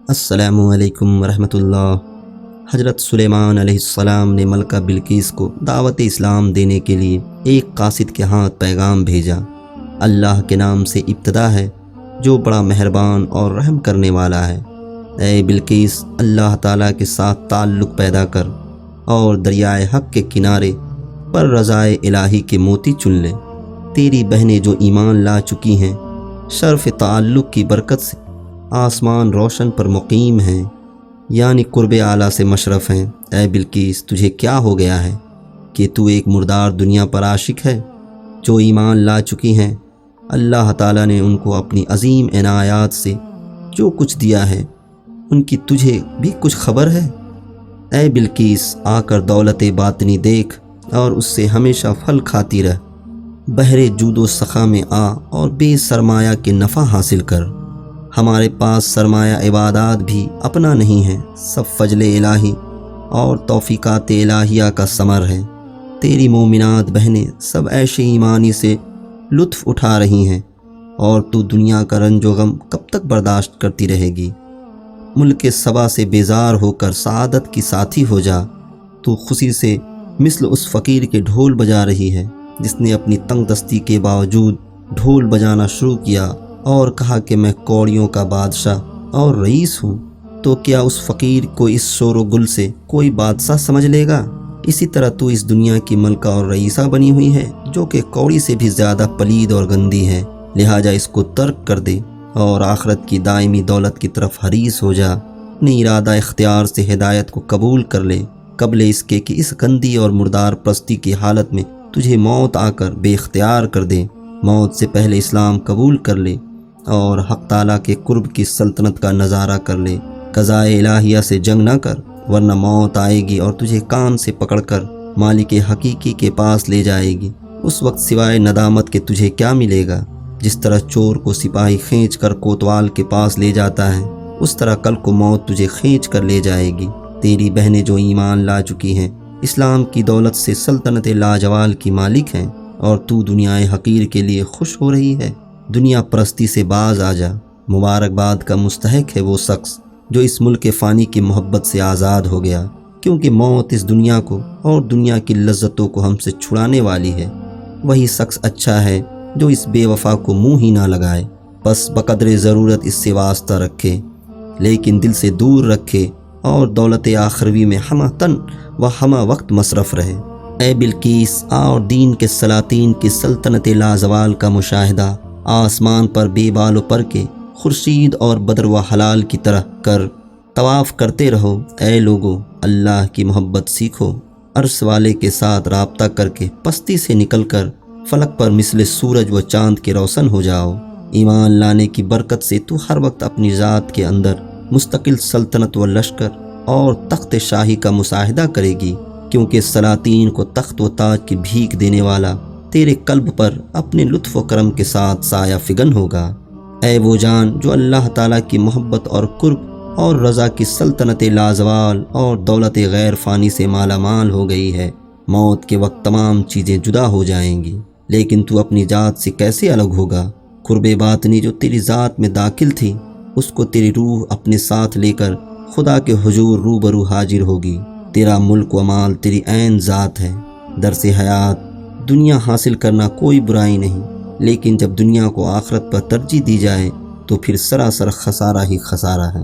السلام علیکم ورحمۃ اللہ۔ حضرت سلیمان علیہ السلام نے ملکہ بلقیس کو دعوت اسلام دینے کے لیے ایک قاصد کے ہاتھ پیغام بھیجا۔ اللہ کے نام سے ابتدا ہے جو بڑا مہربان اور رحم کرنے والا ہے۔ اے بلقیس، اللہ تعالیٰ کے ساتھ تعلق پیدا کر اور دریائے حق کے کنارے پر رضائے الہی کے موتی چن لے۔ تیری بہنیں جو ایمان لا چکی ہیں، شرف تعلق کی برکت سے آسمان روشن پر مقیم ہیں، یعنی قرب اعلیٰ سے مشرف ہیں۔ اے بلقیس، تجھے کیا ہو گیا ہے کہ تو ایک مردار دنیا پر عاشق ہے؟ جو ایمان لا چکی ہیں، اللہ تعالیٰ نے ان کو اپنی عظیم عنایات سے جو کچھ دیا ہے، ان کی تجھے بھی کچھ خبر ہے؟ اے بلقیس، آ کر دولت باطنی دیکھ اور اس سے ہمیشہ پھل کھاتی رہ۔ بحر جود و سخا میں آ اور بے سرمایہ کے نفع حاصل کر۔ ہمارے پاس سرمایہ عبادات بھی اپنا نہیں ہے، سب فضل الہی اور توفیقات الہیہ کا ثمر ہے۔ تیری مومنات بہنیں سب عیش ایمانی سے لطف اٹھا رہی ہیں، اور تو دنیا کا رنج و غم کب تک برداشت کرتی رہے گی؟ ملک سبا سے بیزار ہو کر سعادت کی ساتھی ہو جا۔ تو خوشی سے مثل اس فقیر کے ڈھول بجا رہی ہے جس نے اپنی تنگ دستی کے باوجود ڈھول بجانا شروع کیا اور کہا کہ میں کوڑیوں کا بادشاہ اور رئیس ہوں۔ تو کیا اس فقیر کو اس شور و گل سے کوئی بادشاہ سمجھ لے گا؟ اسی طرح تو اس دنیا کی ملکہ اور رئیسہ بنی ہوئی ہے جو کہ کوڑی سے بھی زیادہ پلید اور گندی ہے، لہٰذا اس کو ترک کر دے اور آخرت کی دائمی دولت کی طرف حریص ہو جا۔ اپنی ارادہ اختیار سے ہدایت کو قبول کر لے قبل اس کے کہ اس گندی اور مردار پرستی کی حالت میں تجھے موت آ کر بے اختیار کر دے۔ موت سے پہلے اسلام قبول کر لے اور حق تعالیٰ کے قرب کی سلطنت کا نظارہ کر لے۔ قضائے الہیہ سے جنگ نہ کر، ورنہ موت آئے گی اور تجھے کان سے پکڑ کر مالک حقیقی کے پاس لے جائے گی۔ اس وقت سوائے ندامت کے تجھے کیا ملے گا؟ جس طرح چور کو سپاہی کھینچ کر کوتوال کے پاس لے جاتا ہے، اس طرح کل کو موت تجھے کھینچ کر لے جائے گی۔ تیری بہنیں جو ایمان لا چکی ہیں، اسلام کی دولت سے سلطنت لاجوال کی مالک ہیں، اور تو دنیا حقیر کے لیے خوش ہو رہی ہے۔ دنیا پرستی سے باز آ جا۔ مبارکباد کا مستحق ہے وہ شخص جو اس ملک فانی کی محبت سے آزاد ہو گیا، کیونکہ موت اس دنیا کو اور دنیا کی لذتوں کو ہم سے چھڑانے والی ہے۔ وہی شخص اچھا ہے جو اس بے وفا کو منہ ہی نہ لگائے، بس بقدر ضرورت اس سے واسطہ رکھے، لیکن دل سے دور رکھے اور دولت آخروی میں ہمہ تن و ہمہ وقت مصرف رہے۔ اے بلقیس، آ اور دین کے سلاطین کی سلطنت لازوال کا مشاہدہ آسمان پر بے بال و پر کے خورشید اور بدر و حلال کی طرح کر طواف کرتے رہو۔ اے لوگو، اللہ کی محبت سیکھو، عرش والے کے ساتھ رابطہ کر کے پستی سے نکل کر فلک پر مثل سورج و چاند کے روشن ہو جاؤ۔ ایمان لانے کی برکت سے تو ہر وقت اپنی ذات کے اندر مستقل سلطنت و لشکر اور تخت شاہی کا مشاہدہ کرے گی، کیونکہ سلاطین کو تخت و تاج کی بھیک دینے والا تیرے قلب پر اپنے لطف و کرم کے ساتھ سایہ فگن ہوگا۔ اے وہ جان جو اللہ تعالیٰ کی محبت اور قرب اور رضا کی سلطنت لازوال اور دولت غیر فانی سے مالا مال ہو گئی ہے، موت کے وقت تمام چیزیں جدا ہو جائیں گی، لیکن تو اپنی ذات سے کیسے الگ ہوگا؟ قرب باطنی جو تیری ذات میں داخل تھی، اس کو تیری روح اپنے ساتھ لے کر خدا کے حضور روبرو حاضر ہوگی۔ تیرا ملک و مال تیری عین ذات ہے۔ درس حیات، دنیا حاصل کرنا کوئی برائی نہیں، لیکن جب دنیا کو آخرت پر ترجیح دی جائے تو پھر سراسر خسارہ ہی خسارہ ہے۔